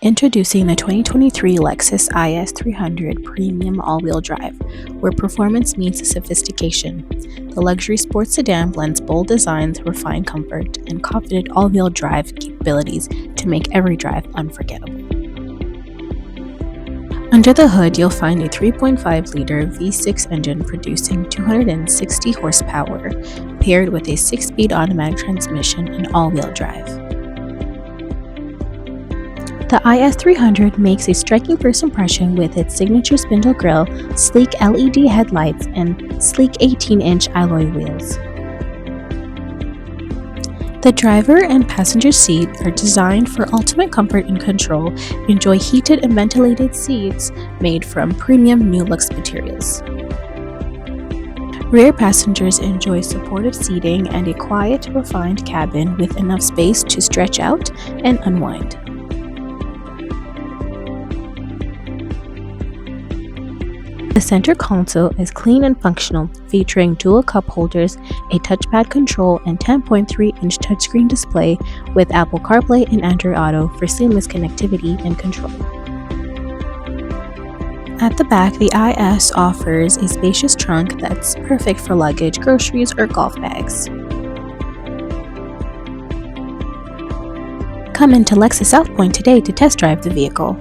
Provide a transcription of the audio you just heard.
Introducing the 2023 Lexus IS 300 Premium All-Wheel Drive, where performance meets sophistication. The luxury sports sedan blends bold designs, refined comfort, and confident all-wheel drive capabilities to make every drive unforgettable. Under the hood, you'll find a 3.5-liter V6 engine producing 260 horsepower, paired with a 6-speed automatic transmission and all-wheel drive. The IS300 makes a striking first impression with its signature spindle grille, sleek LED headlights, and sleek 18-inch alloy wheels. The driver and passenger seat are designed for ultimate comfort and control. Enjoy heated and ventilated seats made from premium NuLuxe materials. Rear passengers enjoy supportive seating and a quiet, refined cabin with enough space to stretch out and unwind. The center console is clean and functional, featuring dual cup holders, a touchpad control, and 10.3-inch touchscreen display with Apple CarPlay and Android Auto for seamless connectivity and control. At the back, the IS offers a spacious trunk that's perfect for luggage, groceries, or golf bags. Come into Lexus Pointe today to test drive the vehicle.